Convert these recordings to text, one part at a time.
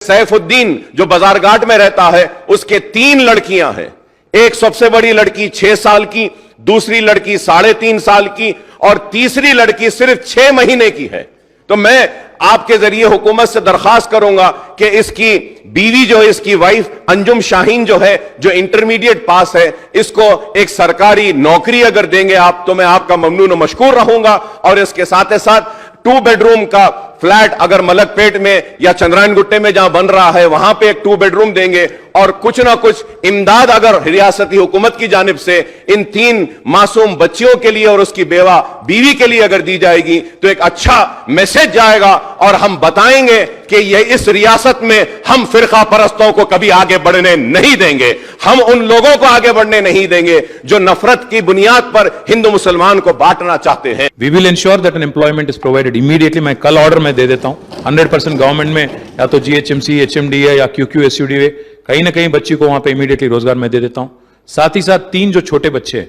सैफुद्दीन जो बाजारघाट में रहता है, उसके 3 लड़कियां हैं। एक सबसे बड़ी लड़की 6 साल की, दूसरी लड़की 3.5 साल की और तीसरी लड़की सिर्फ 6 महीने की है। तो मैं आपके जरिए हुकूमत से दरखास्त करूंगा कि इसकी बीवी जो है, इसकी वाइफ अंजुम शाहीन जो है, जो इंटरमीडिएट पास है, इसको एक सरकारी नौकरी अगर देंगे आप, तो मैं आपका ममनून और मशकूर रहूंगा। और इसके साथ साथ 2 बेडरूम का फ्लैट अगर मलकपेट में या चंद्रायन गुट्टे में जहां बन रहा है, वहां पे एक 2 बेडरूम देंगे और कुछ ना कुछ इमदाद अगर रियासती हुकूमत की जानिब से इन 3 मासूम बच्चियों के लिए और उसकी बीवी के लिए अगर दी जाएगी, तो एक अच्छा मैसेज जाएगा और हम बताएंगे कि ये इस रियासत में हम फिरका परस्तों को कभी आगे बढ़ने नहीं देंगे। हम उन लोगों को आगे बढ़ने नहीं देंगे जो नफरत की बुनियाद पर हिंदू मुसलमान को बांटना चाहते हैं। We will ensure that an employment is provided immediately। मैं कल ऑर्डर में दे देता हूं 100% गवर्नमेंट में, या तो GHMC, HMD है या QQSUD है, कहीं ना कहीं बच्ची को वहां पे इमीडिएटली रोजगार में दे देता हूं। साथ ही साथ 3 जो छोटे बच्चे हैं,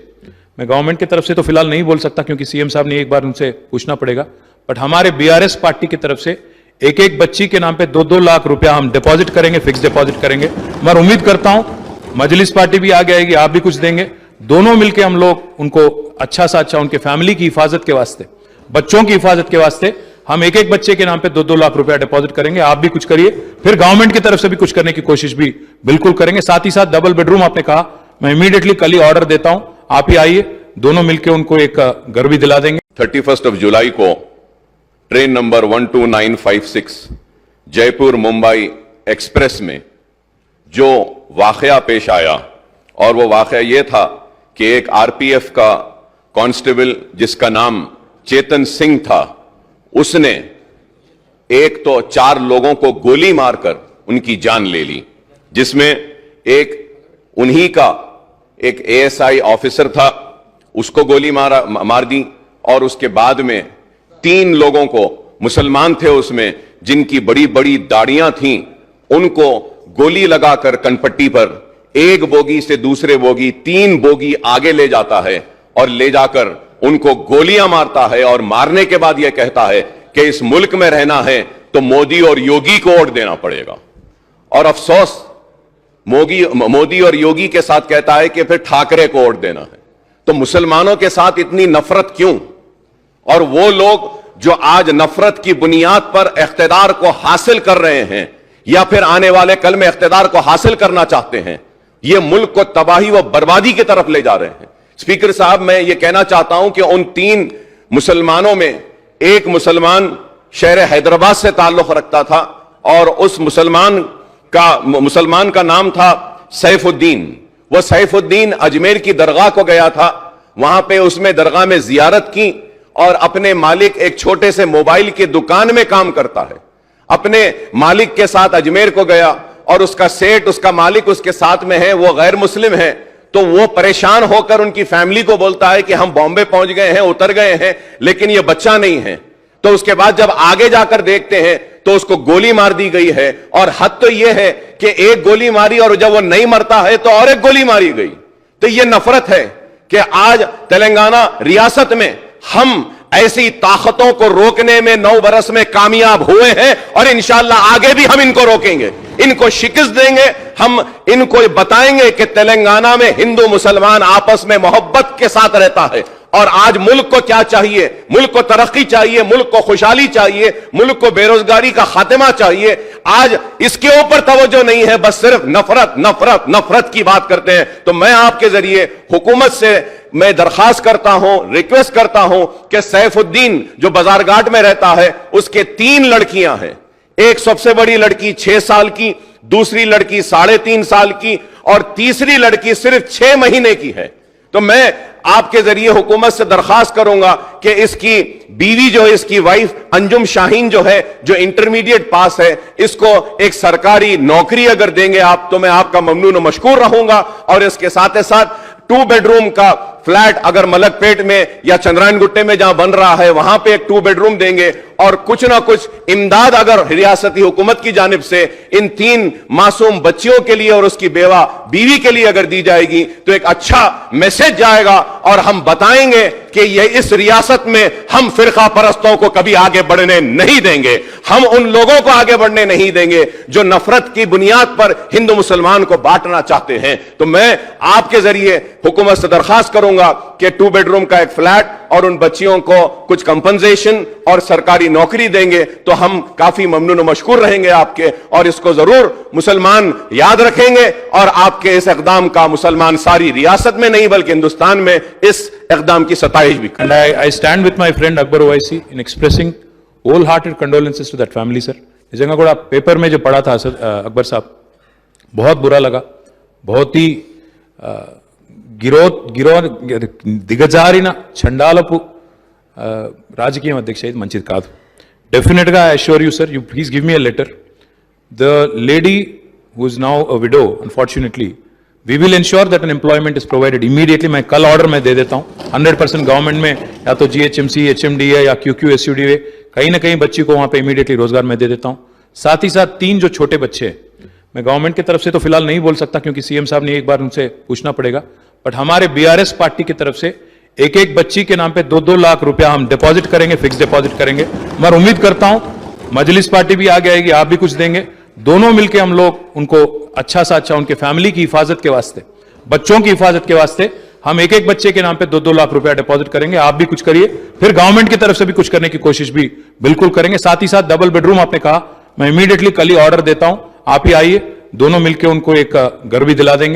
मैं गवर्नमेंट की तरफ से तो फिलहाल नहीं बोल सकता क्योंकि सीएम साहब ने एक बार उनसे पूछना पड़ेगा, बट हमारे BRS पार्टी की तरफ से एक बच्ची के नाम पे 2-2 लाख रुपया हम डिपॉजिट करेंगे, फिक्स डिपॉजिट करेंगे। मैं उम्मीद करता हूं मजलिस पार्टी भी आगे आएगी, आप भी कुछ देंगे, दोनों मिलकर हम लोग उनको अच्छा सा अच्छा उनके फैमिली की हिफाजत के वास्ते, बच्चों की हिफाजत के वास्ते हम एक बच्चे के नाम पे 2-2 लाख रुपया डिपॉजिट करेंगे। आप भी कुछ करिए, फिर गवर्नमेंट की तरफ से भी कुछ करने की कोशिश भी बिल्कुल करेंगे। साथ ही साथ डबल बेडरूम आपने कहा, मैं इमीडिएटली कल ही ऑर्डर देता हूं, आप ही आइए, दोनों मिलकर उनको एक घर भी दिला देंगे। 31 जुलाई को train number 12956 Jaipur Mumbai express में जो वाकया पेश आया, और वो वाकया ये था कि एक RPF का कांस्टेबल जिसका नाम चेतन सिंह था, उसने एक तो 4 लोगों को गोली मारकर उनकी जान ले ली, जिसमें एक उन्हीं का एक ASI ऑफिसर था, उसको गोली मार दी, और उसके बाद में 3 लोगों को, मुसलमान थे उसमें, जिनकी बड़ी बड़ी दाढ़ियां थीं, उनको गोली लगाकर कनपट्टी पर एक बोगी से दूसरे बोगी 3 बोगी आगे ले जाता है और ले जाकर उनको गोलियां मारता है, और मारने के बाद यह कहता है कि इस मुल्क में रहना है तो मोदी और योगी को वोट देना पड़ेगा। और अफसोस मोदी और योगी के साथ कहता है कि फिर ठाकरे को वोट देना है। तो मुसलमानों के साथ इतनी नफरत क्यों? और वो लोग जो आज नफरत की बुनियाद पर इख्तिदार को हासिल कर रहे हैं, या फिर आने वाले कल में इख्तिदार को हासिल करना चाहते हैं, ये मुल्क को तबाही व बर्बादी की तरफ ले जा रहे हैं। स्पीकर साहब, मैं ये कहना चाहता हूं कि उन 3 मुसलमानों में एक मुसलमान शहर हैदराबाद से ताल्लुक रखता था, और उस मुसलमान का नाम था सैफुद्दीन। वो सैफुद्दीन अजमेर की दरगाह को गया था, वहां पे उसमें दरगाह में जियारत की, और अपने मालिक एक छोटे से मोबाइल की दुकान में काम करता है, अपने मालिक के साथ अजमेर को गया, और उसका सेठ, उसका मालिक उसके साथ में है, वो गैर मुस्लिम है। तो वो परेशान होकर उनकी फैमिली को बोलता है कि हम बॉम्बे पहुंच गए हैं, उतर गए हैं, लेकिन ये बच्चा नहीं है। तो उसके बाद जब आगे जाकर देखते हैं तो उसको गोली मार दी गई है, और हद तो यह है कि एक गोली मारी और जब वो नहीं मरता है तो और एक गोली मारी गई। तो ये नफरत है कि आज तेलंगाना रियासत में हम ऐसी ताकतों को रोकने में 9 बरस में कामयाब हुए हैं, और इंशाअल्लाह आगे भी हम इनको रोकेंगे, इनको शिकस्त देंगे। हम इनको बताएंगे कि तेलंगाना में हिंदू मुसलमान आपस में मोहब्बत के साथ रहता है, और आज मुल्क को क्या चाहिए? मुल्क को तरक्की चाहिए, मुल्क को खुशहाली चाहिए, मुल्क को बेरोजगारी का खात्मा चाहिए। आज इसके ऊपर तवज्जो नहीं है, बस सिर्फ नफरत नफरत नफरत की बात करते हैं। तो मैं आपके जरिए हुकूमत से मैं दरखास्त करता हूं, रिक्वेस्ट करता हूं कि सैफुद्दीन जो बाजारघाट में रहता है, उसके 3 लड़कियां हैं। एक सबसे बड़ी लड़की 6 साल की, दूसरी लड़की 3.5 साल की और तीसरी लड़की सिर्फ 6 महीने की है। तो मैं आपके जरिए हुकूमत से दरखास्त करूंगा कि इसकी बीवी जो है, इसकी वाइफ अंजुम शाहीन जो है, जो इंटरमीडिएट पास है, इसको एक सरकारी नौकरी अगर देंगे आप, तो मैं आपका ममनून और मशकूर रहूंगा। और इसके साथ 2 बेडरूम का फ्लैट अगर मलकपेट में या चंद्रायन गुट्टे में जहां बन रहा है वहां पे एक 2 बेडरूम देंगे और कुछ ना कुछ इमदाद अगर रियासती हुकूमत की जानिब से इन 3 मासूम बच्चियों के लिए और उसकी बीवी के लिए अगर दी जाएगी तो एक अच्छा मैसेज जाएगा और हम बताएंगे कि ये इस रियासत में हम फिरका परस्तों को कभी आगे बढ़ने नहीं देंगे, हम उन लोगों को आगे बढ़ने नहीं देंगे जो नफरत की बुनियाद पर हिंदू मुसलमान को बांटना चाहते हैं। तो मैं आपके जरिए हुकूमत से दरखास्त करूंगा कि 2 बेडरूम का एक फ्लैट और उन बच्चियों को कुछ कंपनसेशन और सरकारी नौकरी देंगे तो हम काफी ममनून और मशकूर रहेंगे आपके, और इसको जरूर मुसलमान याद रखेंगे और आपके इस इक़दाम का मुसलमान सारी रियासत में नहीं बल्कि हिंदुस्तान में इस इक़दाम की सताइश भी करें। And I stand with my friend Akbar Owaisi in expressing wholehearted condolences to that family, sir. निजंगा కూడా पेपर में जो पढ़ा था अकबर साहब, बहुत बुरा लगा, बहुत ही దిగజారిన చండాలపు రాజకీయం అధ్యక్ష, ఇది మంచిది కాదు. డెఫినెట్ గా I assure you sir, you please give me a letter. The lady who is now a widow, unfortunately we will ensure that an employment is provided immediately. मैं कल ऑर्डर में दे देता हूं 100% गवर्नमेंट में, या तो GHMC, HMDA या QQ SUDA, कहीं ना कहीं बच्ची को वहां पे इमीडिएटली रोजगार में दे देता हूं. साथ ही साथ 3 जो छोटे बच्चे हैं, मैं गवर्नमेंट की तरफ से तो फिलहाल नहीं बोल सकता क्योंकि सीएम साहब ने एक बार उनसे पूछना पड़ेगा, बट हमारे BRS पार्टी की तरफ से एक बच्ची के नाम पे 2-2 लाख रुपया हम डिपॉजिट करेंगे, फिक्स डिपॉजिट करेंगे. मैं उम्मीद करता हूं मजलिस पार्टी भी आगे आएगी, आप भी कुछ देंगे, दोनों मिलकर हम लोग उनको अच्छा सा अच्छा उनके फैमिली की हिफाजत के वास्ते, बच्चों की हिफाजत के वास्ते हम एक बच्चे के नाम पे 2-2 लाख रुपया डिपॉजिट करेंगे. आप भी कुछ करिए, फिर गवर्नमेंट की तरफ से भी कुछ करने की कोशिश भी बिल्कुल करेंगे. साथ ही साथ डबल बेडरूम आपने कहा, मैं इमीडिएटली कल ही ऑर्डर देता हूं, आप ही आइए, दोनों मिलकर उनको एक घर भी दिला देंगे.